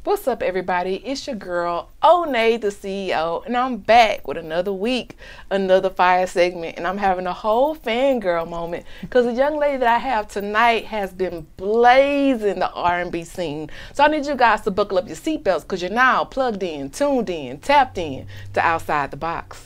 What's up, everybody? It's your girl, Onney, the CEO, and I'm back with another week, another fire segment, and I'm having a whole fangirl moment because the young lady that I have tonight has been blazing the R&B scene. So I need you guys to buckle up your seatbelts because you're now plugged in, tuned in, tapped in to Outside the Box.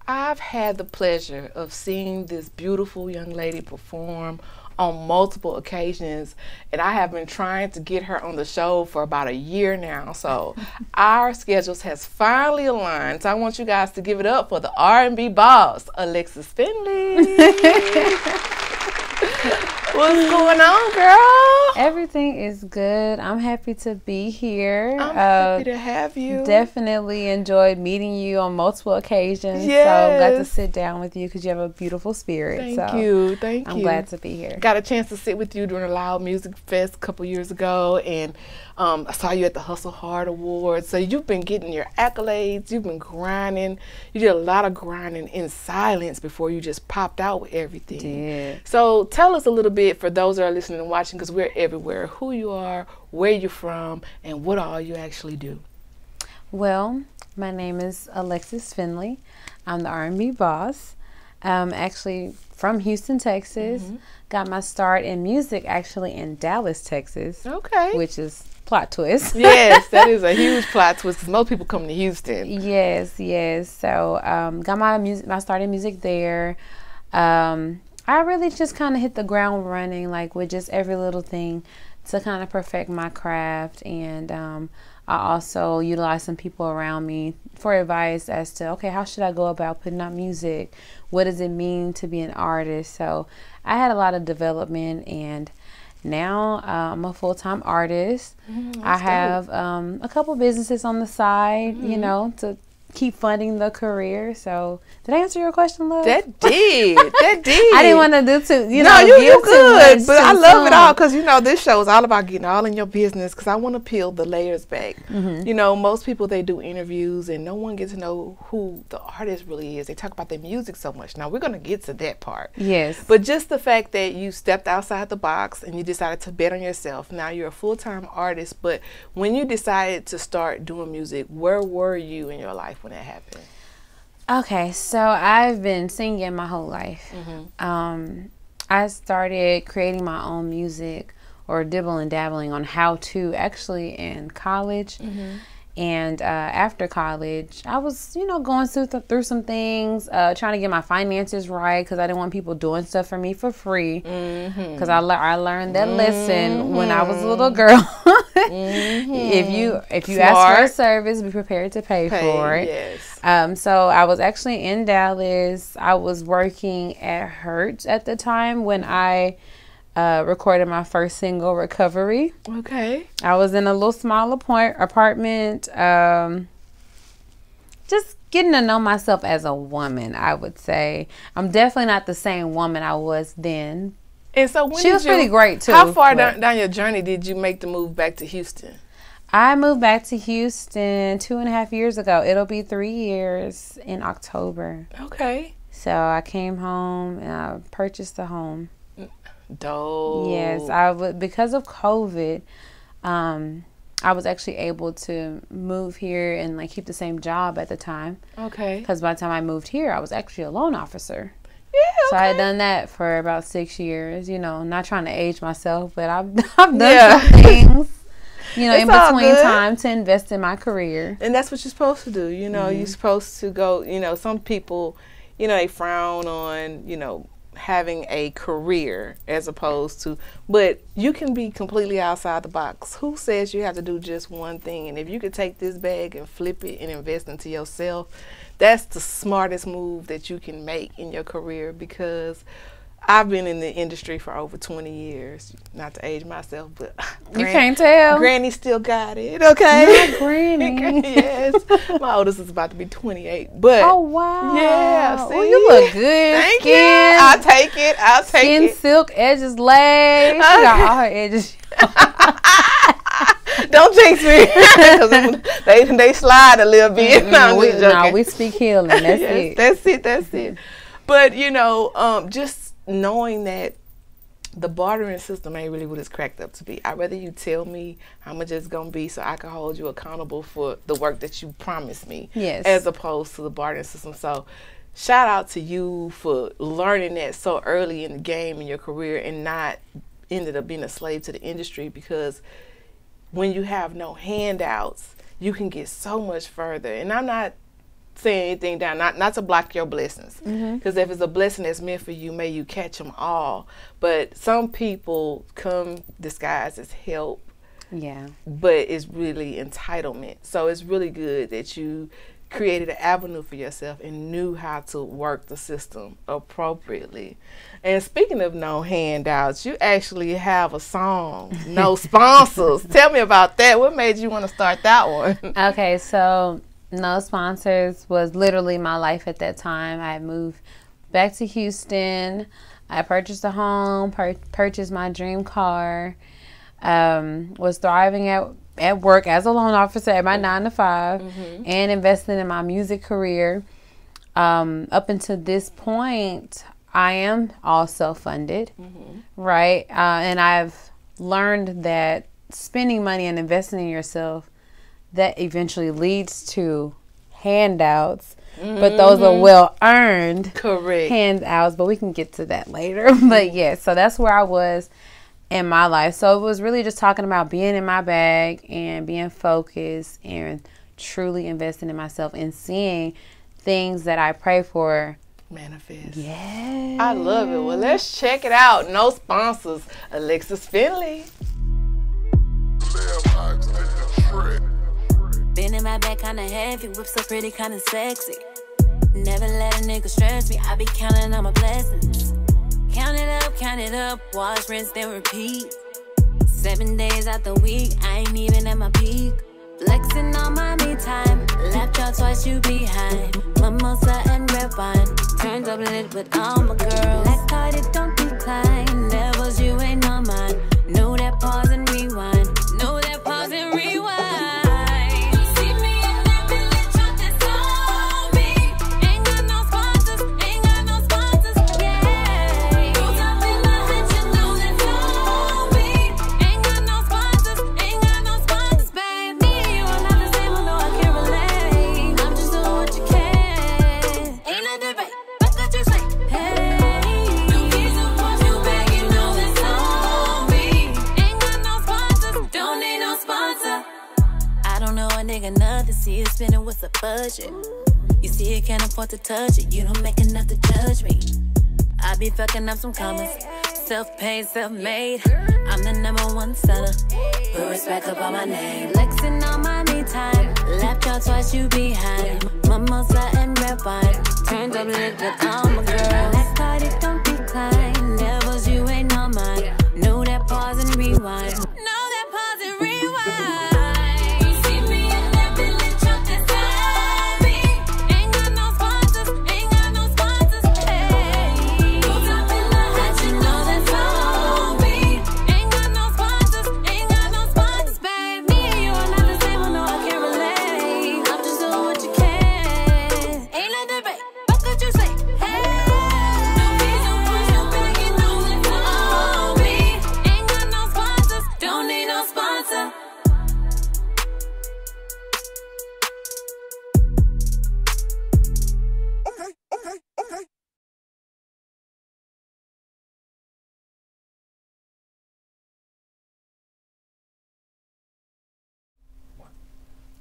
I've had the pleasure of seeing this beautiful young lady perform on multiple occasions, and I have been trying to get her on the show for about a year now. So our schedules has finally aligned. So I want you guys to give it up for the R&B boss, Alexis Finley. What's going on, girl? Everything is good. I'm happy to be here. I'm happy to have you. Definitely enjoyed meeting you on multiple occasions. Yes. So I'm glad to sit down with you because you have a beautiful spirit. Thank you. Thank you. I'm glad to be here. Got a chance to sit with you during a Loud Music Fest a couple years ago, and I saw you at the Hustle Hard Awards. So you've been getting your accolades. You've been grinding. You did a lot of grinding in silence before you just popped out with everything. Yeah. So tell us a little bit for those that are listening and watching, because we're everywhere, who you are, where you're from, and what all you actually do. Well, my name is Alexis Finley. I'm the R&B boss. Actually from Houston, Texas. Got my start in music actually in Dallas, Texas. Okay. Which is plot twist. Yes, that is a huge plot twist because most people come to Houston. Yes, yes. So got my start in music there. I really just kind of hit the ground running, like with just every little thing to kind of perfect my craft. And I also utilized some people around me for advice as to, okay, how should I go about putting out music? What does it mean to be an artist? So I had a lot of development, and now I'm a full-time artist. I have a couple businesses on the side, you know, to keep funding the career. So did I answer your question, love? That did. That did. I didn't want to do too, you know, you good, but I love it all because because, you know, this show is all about getting all in your business because I want to peel the layers back. You know, most people, they do interviews and no one gets to know who the artist really is. They talk about their music so much. Now, we're going to get to that part. Yes. But just the fact that you stepped outside the box and you decided to bet on yourself. Now, you're a full-time artist, but when you decided to start doing music, where were you in your life when that happened? Okay, so I've been singing my whole life. I started creating my own music or dibbling dabbling on how to actually in college. And after college, I was, you know, going through some things, trying to get my finances right because I didn't want people doing stuff for me for free. Because I learned that lesson when I was a little girl. If you ask for a service, be prepared to pay for it. Yes. So I was actually in Dallas. I was working at Hertz at the time when I recorded my first single, Recovery. Okay. I was in a little small apartment, just getting to know myself as a woman, I would say. I'm definitely not the same woman I was then. And so when she was pretty great too. How far down your journey did you make the move back to Houston? I moved back to Houston 2.5 years ago. It'll be 3 years in October. Okay. So I came home and I purchased a home. Dope. Yes, because of COVID, I was actually able to move here and like keep the same job at the time. Okay. Because by the time I moved here, I was actually a loan officer. Yeah. Okay. So I had done that for about 6 years. You know, not trying to age myself, but I've done some things. You know, it's in between time to invest in my career. And that's what you're supposed to do. You know, you're supposed to go, you know, some people, you know, they frown on, you know, having a career as opposed to, but you can be completely outside the box. Who says you have to do just one thing? And if you could take this bag and flip it and invest into yourself, that's the smartest move that you can make in your career, because I've been in the industry for over 20 years. Not to age myself, but you can't tell. Granny still got it, okay? Not Granny. Yes. My oldest is about to be 28. But oh, wow. Yeah, see? Well, you look good. Thank Skin, you. I'll take it. I'll take skin, it. silk, edges laid. She got all her edges. Don't jinx me. Because they slide a little bit. No, we speak healing. That's it. That's it. But, you know, just knowing that the bartering system ain't really what it's cracked up to be. I'd rather you tell me how much it's going to be so I can hold you accountable for the work that you promised me. Yes. As opposed to the bartering system. So shout out to you for learning that so early in the game in your career and not ended up being a slave to the industry, because when you have no handouts, you can get so much further. And I'm not saying anything down, not to block your blessings, because if it's a blessing that's meant for you, may you catch them all. But some people come disguised as help, but it's really entitlement. So it's really good that you created an avenue for yourself and knew how to work the system appropriately. And speaking of no handouts, you actually have a song, No Sponsors. Tell me about that. What made you want to start that one? Okay, so No Sponsors was literally my life at that time. I had moved back to Houston. I purchased a home, purchased my dream car, was thriving at work as a loan officer at my 9 to 5, and investing in my music career. Up until this point, I am all self-funded, right? And I've learned that spending money and investing in yourself, that eventually leads to handouts, but those are well-earned handouts, but we can get to that later. But yeah, so that's where I was in my life. So it was really just talking about being in my bag and being focused and truly investing in myself and seeing things that I pray for manifest. Yeah, I love it. Well, let's check it out. No Sponsors, Alexis Finley. Been in my back kinda heavy, whip so pretty kinda sexy. Never let a nigga stress me, I be counting on my blessings. Count it up, wash, rinse, then repeat. 7 days out the week, I ain't even at my peak. Flexing on my me time, left y'all twice, you behind. Mimosa and red wine, turned up lit with all my girls. Black card, it don't decline, levels you ain't on mine. Know that pause and rewind, know that pause and rewind. See you spending what's a budget. You see you can't afford to touch it. You don't make enough to judge me. I be fucking up some commas. Self-paid, self-made. I'm the #1 seller. Put respect up on my name. Flexing on my me time. Left y'all twice, you behind. Mimosa and red wine. Turned up lit with all my girls. Black card, it don't decline. Levels you ain't on mine. Know that pause and rewind. Know that pause and rewind.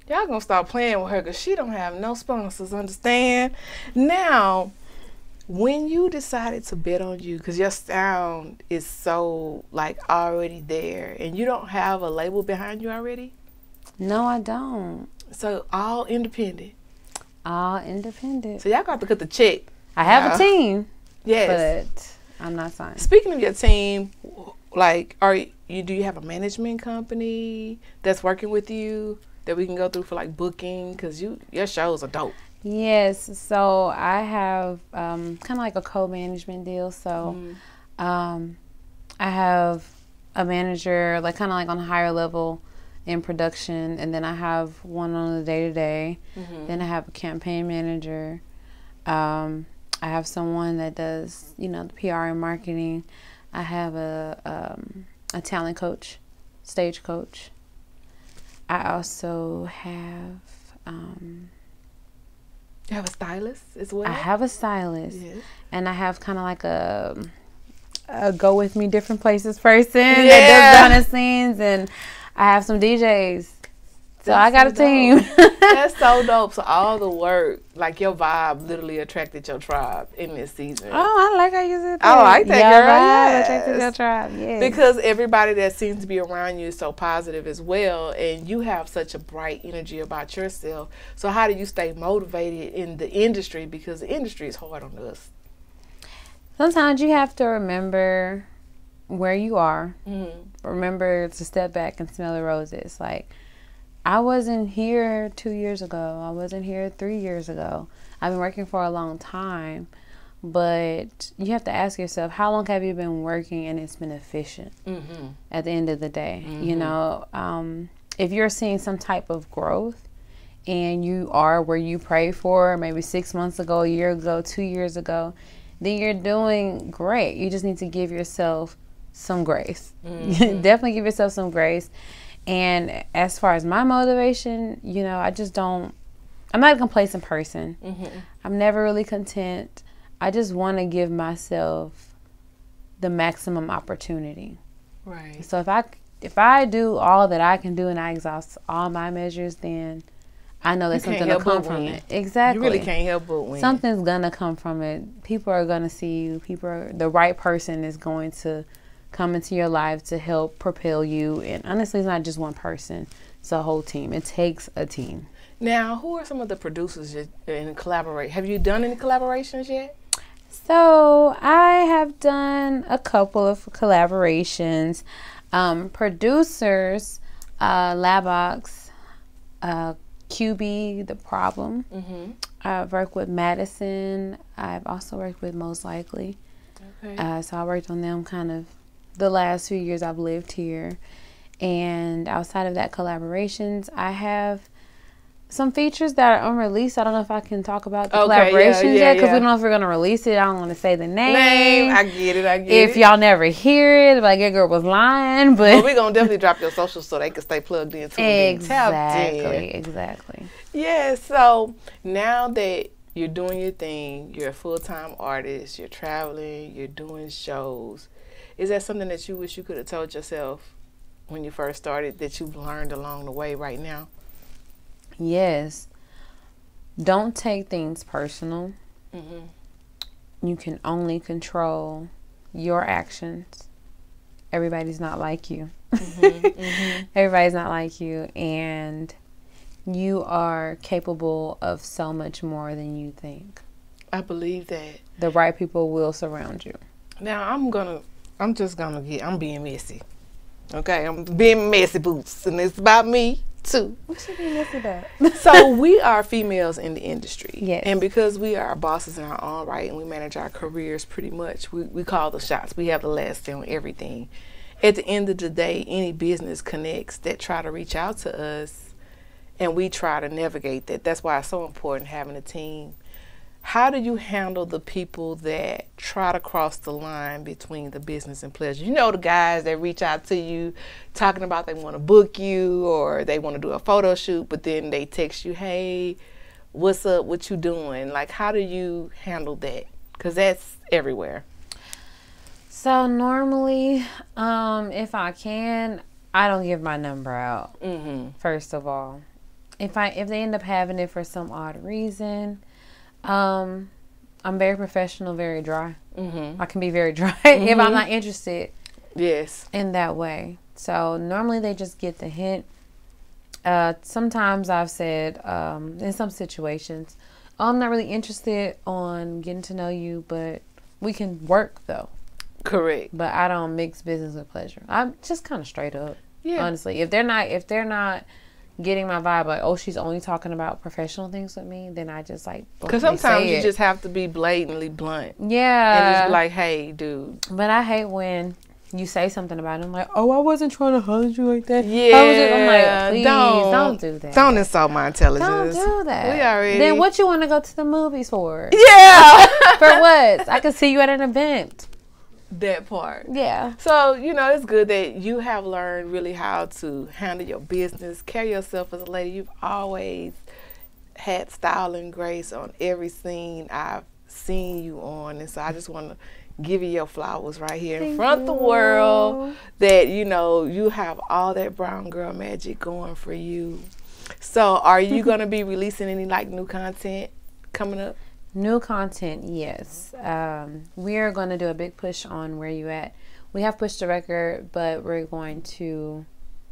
Y'all gonna start playing with her because she don't have no sponsors, understand? Now, when you decided to bet on you, because your sound is so, like, already there, and you don't have a label behind you already? No, I don't. So, all independent? All independent. So, y'all got to cut the check. I have a team. Yes. I'm not signed. Speaking of your team, like, do you have a management company that's working with you that we can go through for like booking? Because your shows are dope. Yes, so I have kind of like a co-management deal. So I have a manager, like kind of like on a higher level in production, and then I have one on the day-to-day. Then I have a campaign manager. I have someone that does, the PR and marketing. I have a talent coach, stage coach. I also have... you have a stylist as well? I have a stylist. Yes. And I have kind of like a go with me different places person that does behind the scenes, and I have some DJs. So I got a team. That's so dope. So all the work, like your vibe literally attracted your tribe in this season. Oh, I like how you said that. I like that, your girl. vibe Yes. attracted your tribe. Yes. Because everybody that seems to be around you is so positive as well, and you have such a bright energy about yourself. So how do you stay motivated in the industry? Because the industry is hard on us. Sometimes you have to remember where you are. Remember to step back and smell the roses. Like, I wasn't here 2 years ago. I wasn't here 3 years ago. I've been working for a long time. But you have to ask yourself, how long have you been working and it's been efficient at the end of the day? If you're seeing some type of growth and you are where you prayed for maybe 6 months ago, a year ago, 2 years ago, then you're doing great. You just need to give yourself some grace. Definitely give yourself some grace. And as far as my motivation, I'm not a complacent person. I'm never really content. I just want to give myself the maximum opportunity. Right. So if I do all that I can do and I exhaust all my measures, then I know that something will come from it. Exactly. You really can't help but win. Something's gonna come from it. People are gonna see you. The right person is going to come into your life to help propel you. And honestly, it's not just one person. It's a whole team. It takes a team. Now, who are some of the producers in collaborate? Have you done any collaborations yet? So I have done a couple of collaborations. Producers, Labox, QB, The Problem. I've worked with Madison. I've also worked with Most Likely. Okay. So I worked on them kind of the last few years I've lived here. And outside of that collaborations, I have some features that are unreleased. I don't know if I can talk about the collaborations yet, because we don't know if we're going to release it. I don't want to say the name. I get it. If y'all never hear it, like, your girl was lying. But we're going to definitely drop your socials so they can stay plugged in. Exactly. Yeah, so now that you're doing your thing, you're a full-time artist, you're traveling, you're doing shows, is that something that you wish you could have told yourself when you first started that you've learned along the way right now? Yes. Don't take things personal. You can only control your actions. Everybody's not like you. Everybody's not like you. And you are capable of so much more than you think. I believe that. The right people will surround you. Now, I'm being messy. Okay? I'm being messy boots. And it's about me, too. What should be messy about? So, we are females in the industry. Yes. And because we are bosses in our own right and we manage our careers pretty much, we call the shots. We have the last say on everything. At the end of the day, any business connects that try to reach out to us, and we try to navigate that. That's why it's so important having a team. How do you handle the people that try to cross the line between the business and pleasure? You know, the guys that reach out to you talking about they want to book you or they want to do a photo shoot, but then they text you, hey, what's up, what you doing? Like, how do you handle that? Because that's everywhere. So normally, if I can, I don't give my number out, first of all. If they end up having it for some odd reason, I'm very professional, very dry. I can be very dry if I'm not interested. Yes. In that way. So normally they just get the hint. Sometimes I've said, in some situations, I'm not really interested on getting to know you, but we can work though. Correct. But I don't mix business with pleasure. I'm just kind of straight up. Yeah. Honestly, if they're not getting my vibe, like, oh, she's only talking about professional things with me, then I just like. Because sometimes you just have to be blatantly blunt. Yeah. And just be like, hey, dude. But I hate when you say something about it. I'm like, oh, I wasn't trying to holler at you like that. Yeah. I'm like, please, don't do that. Don't insult my intelligence. Don't do that. We already. Then what you want to go to the movies for? Yeah. For what? I could see you at an event. That part. Yeah. So, you know, it's good that you have learned really how to handle your business, carry yourself as a lady. You've always had style and grace on every scene I've seen you on. And so I just want to give you your flowers right here in front of the world, that, you know, you have all that brown girl magic going for you. So are you going to be releasing any like new content coming up? New content, yes. We are going to do a big push on Where You At. We have pushed the record, but we're going to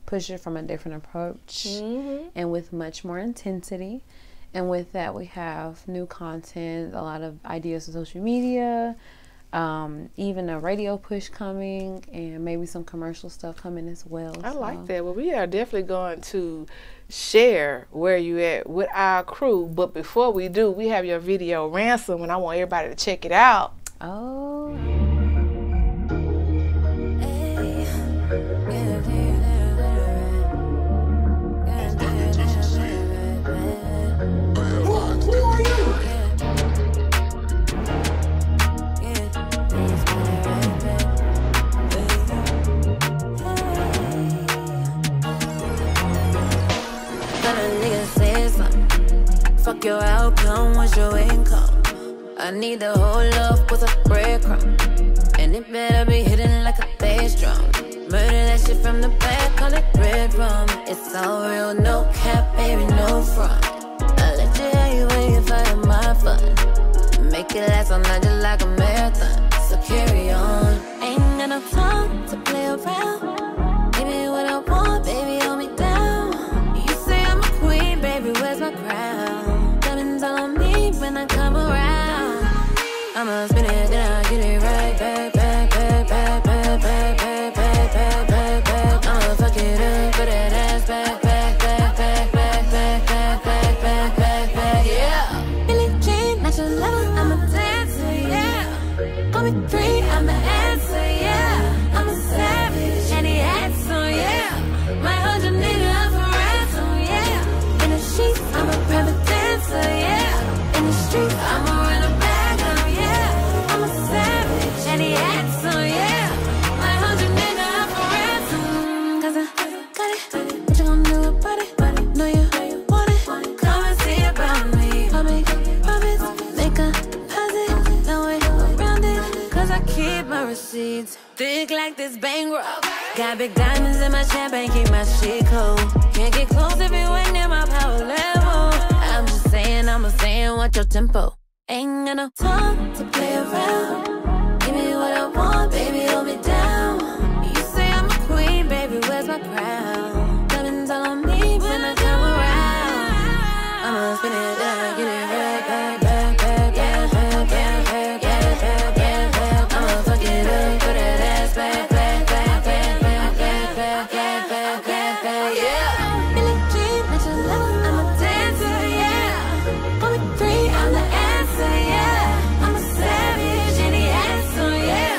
push it from a different approach and with much more intensity. And with that, we have new content, a lot of ideas for social media, even a radio push coming, and maybe some commercial stuff coming as well. I like that. Well, we are definitely going to share Where You At with our crew. But before we do, we have your video Ransom, and I want everybody to check it out. Oh. Fuck your outcome, what's your income? I need the whole love with a breadcrumb, and it better be hitting like a bass drum. Murder that shit from the back, call it red rum. It's all real, no cap, baby, no front. I let you have you when you find my fun. Make it last all night just like a marathon. So carry on. Ain't got no time to play around. Give me what I want, baby, hold me down. You say I'm a queen, baby, where's my crown? On me when I come around, I'ma spin it, then I get it right back, back, back, back, back, back, back, back, back, back, back. I'ma fuck it up, put that ass back, back, back, back, back, back, back, back, back, back, back, yeah. Billie Jean, not your lover, I'm a dancer, yeah. Call me free, I'm the answer, yeah. I'm a savage, and he acts so, yeah. My 100 nigga up for ransom, yeah. In the sheets, I'm a private dancer, yeah. In the streets, I'ma run a bag on, yeah. I'm a savage, and he acts so, yeah. My 100 nigga up for ransom, 'cause I got it. What you gonna do about it? Know you want it. Come and see about me. I make profits, make a deposit. No way around it, 'cause I keep my receipts. Thick like this bankroll. Got big diamonds in my champagne, keep my shit cold. Can't get close if you ain't near my power level. I'm just saying, watch your tempo. Ain't got no time to play around. Give me what I want, baby, hold me down. You say I'm a queen, baby, where's my crown? Diamonds all on me when I come around. I'ma spin it down, get it right back, back, back, back, back, back, back, back, back, back, back. I'ma fuck it up, put that ass back, back, back, back, back, back, back, back, back, back, back, yeah. Billie Jean, not your lover, I'm a dancer, yeah. Call me free, I'm the answer, yeah. I'm a savage, and he acts so, yeah.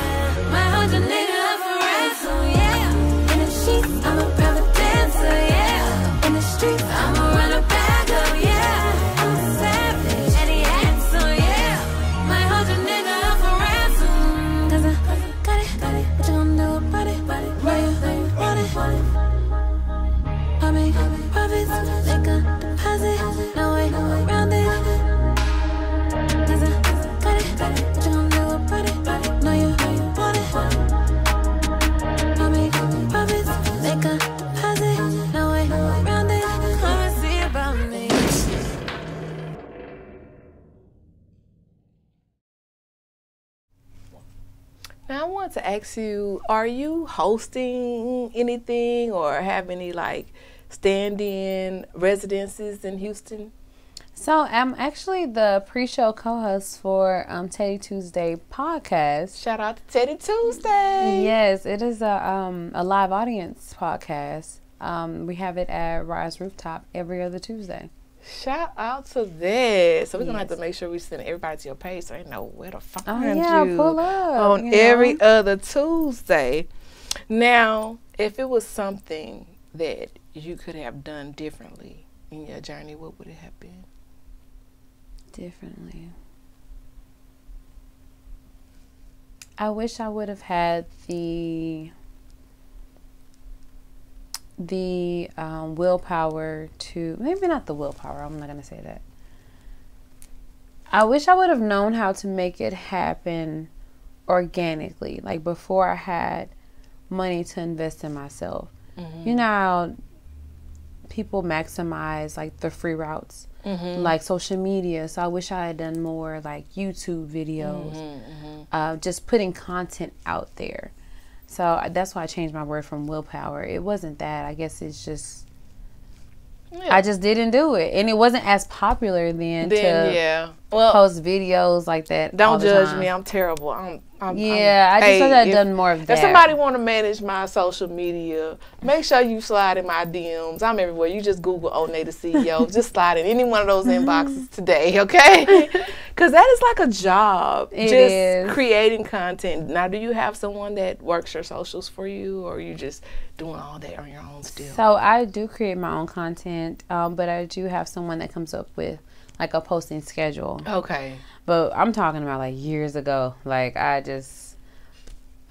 My 100 nigga up for ransom, yeah. In the sheets, I'm a private dancer, yeah. In the streets, I'ma run a bag up, yeah. I'm a savage, and he acts so, yeah. My 100 nigga up for ransom, 'cause I got it. What you gonna do about it? Know you want it. I make profits, make a deposit, no way around it. 'Cause I got it. What you gonna do about it? Know you want it. I make profits, make a deposit, no way around it. Come and see about me. Now I want to ask you, are you hosting anything or have any like stand-in residences in Houston? So I'm actually the pre-show co-host for Teddy Tuesday podcast. Shout out to Teddy Tuesday. Yes, it is a live audience podcast. We have it at Rise Rooftop every other Tuesday. Shout out to that. So we're going to have to make sure we send everybody to your page so they know where to find you. Pull up. On every other Tuesday. Now, if it was something that you could have done differently in your journey, what would it have been? Differently. I wish I would have had the willpower to, maybe not the willpower, I'm not going to say that. I wish I would have known how to make it happen organically, like before I had money to invest in myself. Mm-hmm. You know how people maximize like the free routes, like social media. So I wish I had done more like YouTube videos, just putting content out there. So that's why I changed my word from willpower. It wasn't that. I guess it's just, I just didn't do it. And it wasn't as popular then to post videos like that. Don't judge me. I'm terrible. I just wish I'd done more of that. If somebody want to manage my social media, make sure you slide in my DMs. I'm everywhere. You just Google Onney the CEO. Just slide in any one of those inboxes today, okay? Because that is like a job. It is. Creating content. Now, do you have someone that works your socials for you, or are you just doing all that on your own still? So I do create my own content, but I do have someone that comes up with like a posting schedule. Okay. But I'm talking about like years ago. Like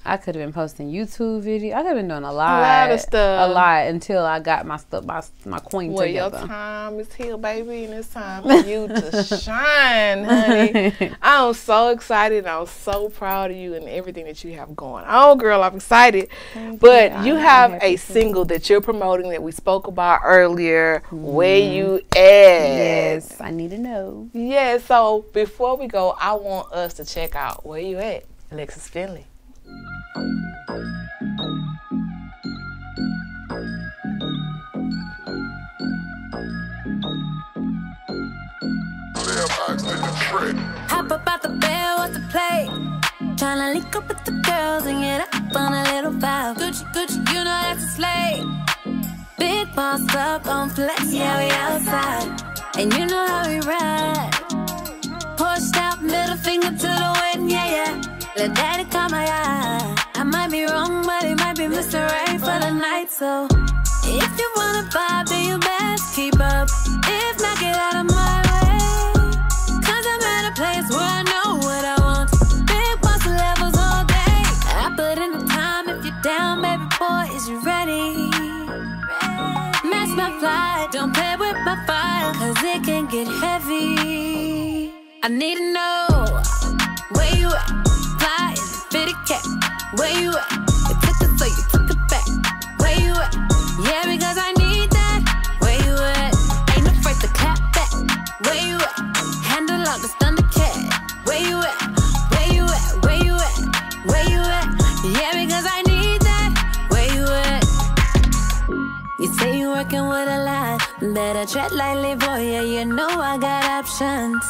I could have been posting YouTube videos. I could have been doing a lot of stuff. A lot until I got my stuff, my coin together. Your time is here, baby, and it's time for you to shine, honey. I'm so excited. I'm so proud of you and everything that you have going on, girl. I'm excited. But you have a single that you're promoting that we spoke about earlier. Where you at? Yes, I need to know. Yeah, so before we go, I want us to check out Where You At, Alexis Finley. Hop up out the bed, what's the play? Tryna link up with the girls and get up on a little vibe. Gucci, Gucci, you know that's a slay. Big boss up on flex, yeah, we outside. And you know how we ride. Pushed out, middle finger to the wedding, yeah. Let daddy caught my eye. I might be wrong, but it might be Mr. Right for the night. So if you wanna vibe, then you best keep up. If not, get out of my way. Cause I'm at a place where I know what I want. Big boss levels all day. I put in the time. If you're down, baby boy, is you ready? Match my flight, don't play with my fire, cause it can get heavy. I need to know where you at. Fly in the fitted cap. Where you at? You took it, so you took it back. Where you at? Yeah, because I need that. Where you at? Ain't afraid to clap back. Where you at? Handle all this Thundercat. Where you at? Where you at? Where you at? Where you at? Yeah, because I need that. Where you at? You say you working with a lot. Better tread lightly, boy. Yeah, you know I got options.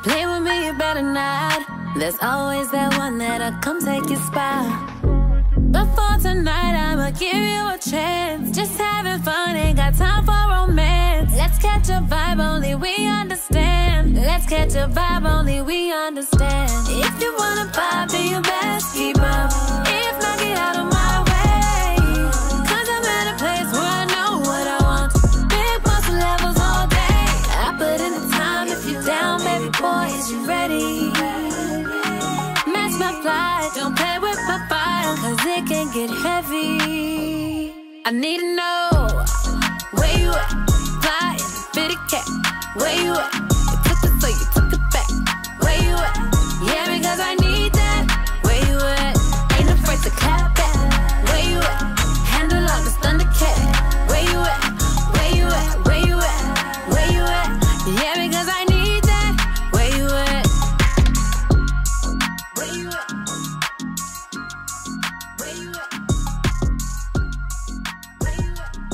Play with me, you better not. There's always that one that'll come take your spot. But for tonight, I'ma give you a chance. Just having fun, ain't got time for romance. Let's catch a vibe, only we understand. Let's catch a vibe, only we understand. If you wanna vibe, then you best keep up. If not, get out of my way. Cause I'm at a place where I know what I want. Big muscle levels all day. I put in the time. If you're down, baby boy, is you ready? My flight, don't play with my fire, cause it can get heavy. I need to know where you at. Fly in the fitted cap. Where you at? You took it, so you took it back. Where you at? Yeah, because I need that. Where you at? Ain't afraid to clap back. Where you at? Handle all this Thundercat. Where you at? Where you at? Where you at? Where you at? Yeah, because I need that. Where you at? Where you at? Where you at? Where you at? Where you at?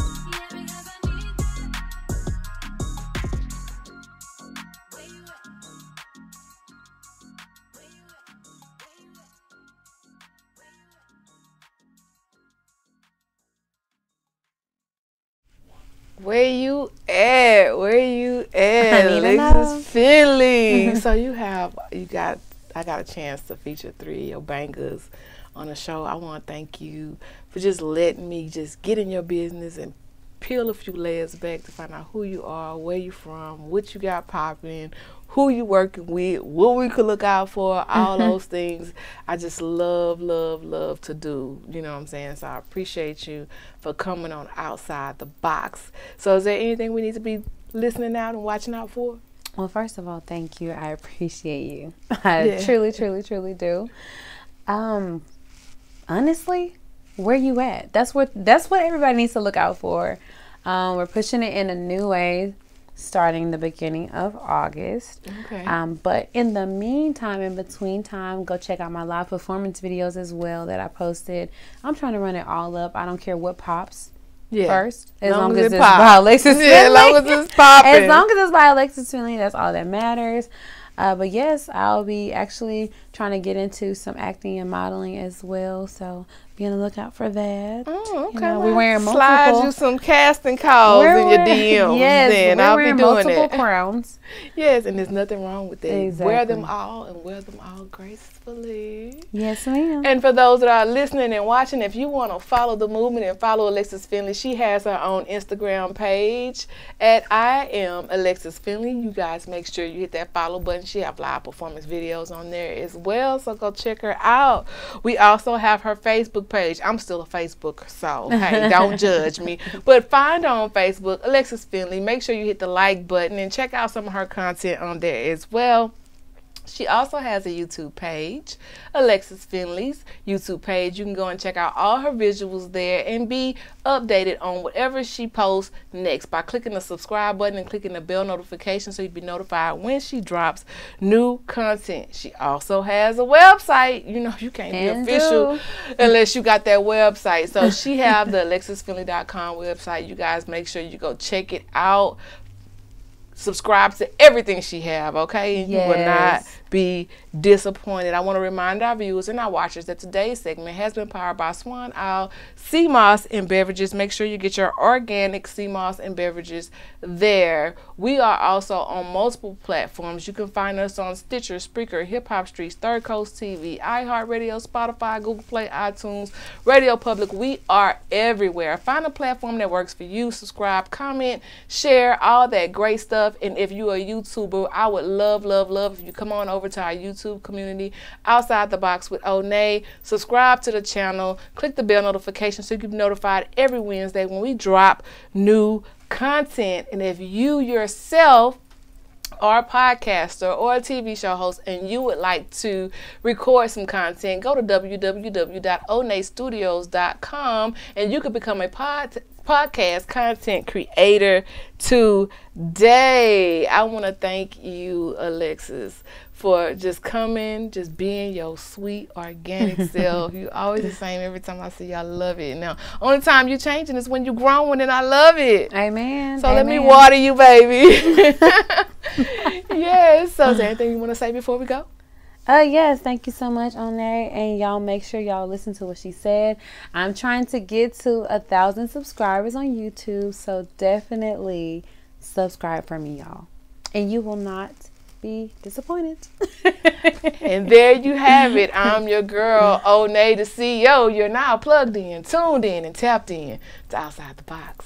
Where you at? Where you at? I need to know. Alexis Finley. So I got a chance to feature 3 of your bangers on the show. I want to thank you for just letting me just get in your business and peel a few layers back to find out who you are, where you from, what you got popping, who you working with, what we could look out for, all those things. I just love to do. You know what I'm saying? So I appreciate you for coming on Outside the Box. So is there anything we need to be listening out and watching out for? Well, first of all, thank you. I appreciate you. I truly do. Honestly, where you at? That's what everybody needs to look out for. We're pushing it in a new way, starting the beginning of August. Okay. But in the meantime, in between time, go check out my live performance videos as well that I posted. I'm trying to run it all up. I don't care what pops first. As long as it's by Alexis Finley. As long as it's popping. As long as it's by Alexis Finley, that's all that matters. But yes, I'll be actually trying to get into some acting and modeling as well. So be on the lookout for that. Oh, okay. You know, we're wearing multiple. Slide you some casting calls in your DMs. Yes, then we're I'll wearing be doing multiple it. crowns. Yes, and there's nothing wrong with that. Exactly. Wear them all and wear them all gracefully. Yes, ma'am. And for those that are listening and watching, if you want to follow the movement and follow Alexis Finley, she has her own Instagram page at I am Alexis Finley. You guys make sure you hit that follow button. She have live performance videos on there as well, so go check her out. We also have her Facebook page. I'm still a Facebooker, so hey, don't judge me. But find her on Facebook, Alexis Finley. Make sure you hit the like button and check out some of her content on there as well. She also has a YouTube page, Alexis Finley's YouTube page. You can go and check out all her visuals there and be updated on whatever she posts next by clicking the subscribe button and clicking the bell notification so you'll be notified when she drops new content. She also has a website. You know, you can't be official unless you got that website. So she have the alexisfinley.com website. You guys make sure you go check it out. Subscribe to everything she have, okay? And you will not be disappointed. I want to remind our viewers and our watchers that today's segment has been powered by Swan Isle Sea Moss and Beverages. Make sure you get your organic sea moss and beverages there. We are also on multiple platforms. You can find us on Stitcher, Spreaker, Hip Hop Streets, Third Coast TV, iHeartRadio, Spotify, Google Play, iTunes, Radio Public. We are everywhere. Find a platform that works for you. Subscribe, comment, share, all that great stuff. And if you're a YouTuber, I would love if you come on over to our YouTube community, Outside the Box with Onney. Subscribe to the channel, click the bell notification so you can be notified every Wednesday when we drop new content. And if you yourself are a podcaster or a TV show host and you would like to record some content, go to www.onneystudios.com and you can become a podcast content creator today. I want to thank you, Alexis, for just coming, just being your sweet, organic self. You always the same every time I see you. I love it. Now, only time you changing is when you growing, and I love it. Amen. So let me water you, baby. Yes. So is there anything you want to say before we go? Yes, thank you so much, Onney, and y'all make sure y'all listen to what she said. I'm trying to get to 1,000 subscribers on YouTube, so definitely subscribe for me, y'all, and you will not be disappointed. And there you have it. I'm your girl, Onney, the CEO. You're now plugged in, tuned in, and tapped in to Outside the Box.